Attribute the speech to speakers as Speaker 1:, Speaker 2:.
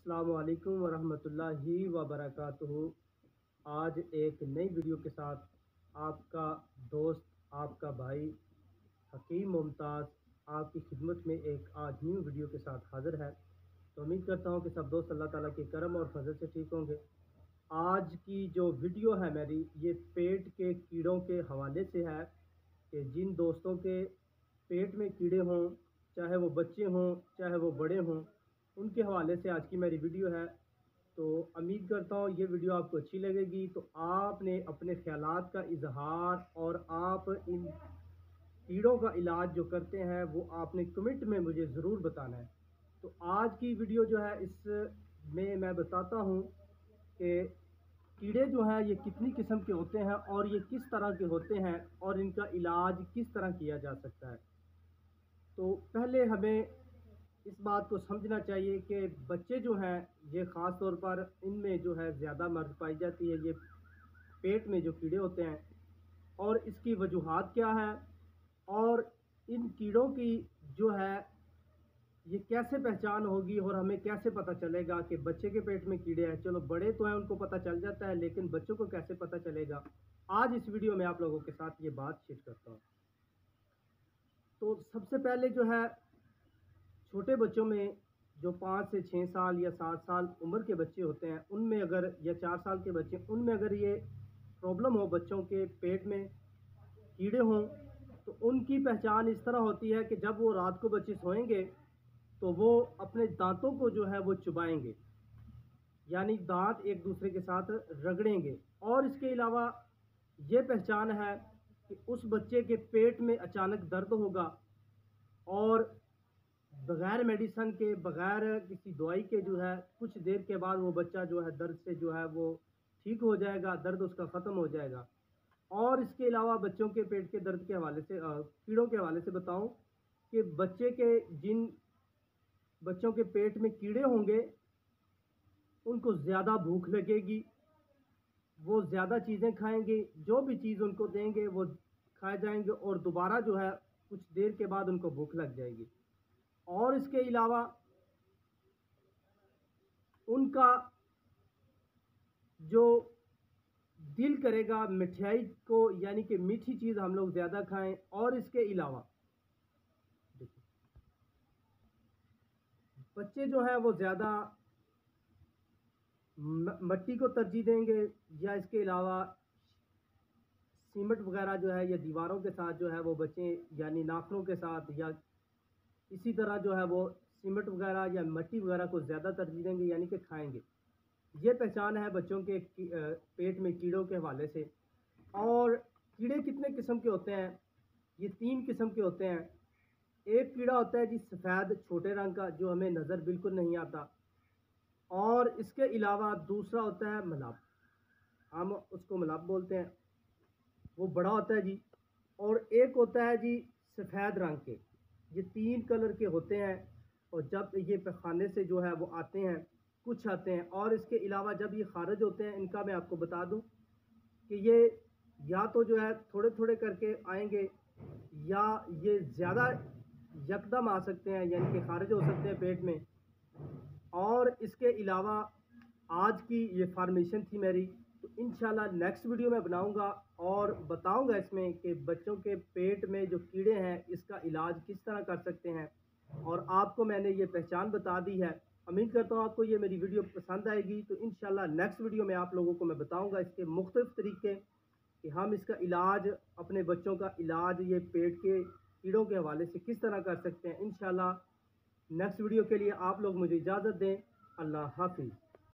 Speaker 1: अस्सलामुअलैकुम वरहमतुल्लाहि वबरकातुहू। आज एक नई वीडियो के साथ आपका दोस्त, आपका भाई हकीम मुमताज़ आपकी खिदमत में एक आज न्यू वीडियो के साथ हाज़िर है। तो उम्मीद करता हूँ कि सब दोस्त अल्लाह ताला के करम और फजल से ठीक होंगे। आज की जो वीडियो है मेरी, ये पेट के कीड़ों के हवाले से है कि जिन दोस्तों के पेट में कीड़े हों, चाहे वो बच्चे हों चाहे वो बड़े हों, उनके हवाले से आज की मेरी वीडियो है। तो उम्मीद करता हूँ ये वीडियो आपको अच्छी लगेगी। तो आपने अपने ख़यालात का इजहार और आप इन कीड़ों का इलाज जो करते हैं वो आपने कमेंट में मुझे ज़रूर बताना है। तो आज की वीडियो जो है इसमें मैं बताता हूँ कि कीड़े जो हैं ये कितनी किस्म के होते हैं और ये किस तरह के होते हैं और इनका इलाज किस तरह किया जा सकता है। तो पहले हमें इस बात को समझना चाहिए कि बच्चे जो हैं ये ख़ास तौर पर इनमें जो है ज़्यादा मर्ज पाई जाती है, ये पेट में जो कीड़े होते हैं, और इसकी वजूहात क्या है और इन कीड़ों की जो है ये कैसे पहचान होगी और हमें कैसे पता चलेगा कि बच्चे के पेट में कीड़े हैं। चलो बड़े तो हैं उनको पता चल जाता है, लेकिन बच्चों को कैसे पता चलेगा, आज इस वीडियो में आप लोगों के साथ ये बात शेयर करता हूँ। तो सबसे पहले जो है छोटे बच्चों में जो 5 से 6 साल या 7 साल उम्र के बच्चे होते हैं उनमें अगर, या 4 साल के बच्चे, उनमें अगर ये प्रॉब्लम हो, बच्चों के पेट में कीड़े हों, तो उनकी पहचान इस तरह होती है कि जब वो रात को बच्चे सोएंगे तो वो अपने दांतों को जो है वो चुबाएंगे, यानी दांत एक दूसरे के साथ रगड़ेंगे। और इसके अलावा ये पहचान है कि उस बच्चे के पेट में अचानक दर्द होगा और बग़ैर मेडिसन के, बग़ैर किसी दवाई के जो है कुछ देर के बाद वो बच्चा जो है दर्द से जो है वो ठीक हो जाएगा, दर्द उसका ख़त्म हो जाएगा। और इसके अलावा बच्चों के पेट के दर्द के हवाले से, कीड़ों के हवाले से बताऊं कि जिन बच्चों के पेट में कीड़े होंगे उनको ज़्यादा भूख लगेगी, वो ज़्यादा चीज़ें खाएंगे, जो भी चीज़ उनको देंगे वो खाए जाएंगे और दोबारा जो है कुछ देर के बाद उनको भूख लग जाएगी। और इसके अलावा उनका जो दिल करेगा मिठाई को, यानी कि मीठी चीज़ हम लोग ज़्यादा खाएं। और इसके अलावा बच्चे जो है वो ज़्यादा मिट्टी को तरजीह देंगे, या इसके अलावा सीमेंट वगैरह जो है या दीवारों के साथ जो है वो बच्चे, यानी नाखूनों के साथ या इसी तरह जो है वो सीमेंट वगैरह या मिट्टी वगैरह को ज़्यादा तरजीह देंगे, यानी कि खाएंगे। ये पहचान है बच्चों के पेट में कीड़ों के हवाले से। और कीड़े कितने किस्म के होते हैं? ये 3 किस्म के होते हैं। एक कीड़ा होता है जी सफ़ेद छोटे रंग का, जो हमें नज़र बिल्कुल नहीं आता। और इसके अलावा दूसरा होता है मलाब, हम उसको मलाब बोलते हैं, वो बड़ा होता है जी। और एक होता है जी सफ़ेद रंग के, ये 3 कलर के होते हैं। और जब ये पैखाने से जो है वो आते हैं, कुछ आते हैं, और इसके अलावा जब ये खारिज होते हैं, इनका मैं आपको बता दूं कि ये या तो जो है थोड़े थोड़े करके आएंगे, या ये ज़्यादा यकदम आ सकते हैं, यानी कि खारिज हो सकते हैं पेट में। और इसके अलावा आज की ये फार्मेशन थी मेरी, तो इंशाल्लाह नेक्स्ट वीडियो में बनाऊंगा और बताऊंगा इसमें कि बच्चों के पेट में जो कीड़े हैं इसका इलाज किस तरह कर सकते हैं। और आपको मैंने ये पहचान बता दी है। उम्मीद करता हूँ आपको ये मेरी वीडियो पसंद आएगी। तो इंशाल्लाह नेक्स्ट वीडियो में आप लोगों को मैं बताऊँगा इसके मुख्तलिफ तरीके कि हम इसका इलाज, अपने बच्चों का इलाज ये पेट के कीड़ों के हवाले से किस तरह कर सकते हैं। इंशाल्लाह नेक्स्ट वीडियो के लिए आप लोग मुझे इजाज़त दें। अल्लाह हाफिज़।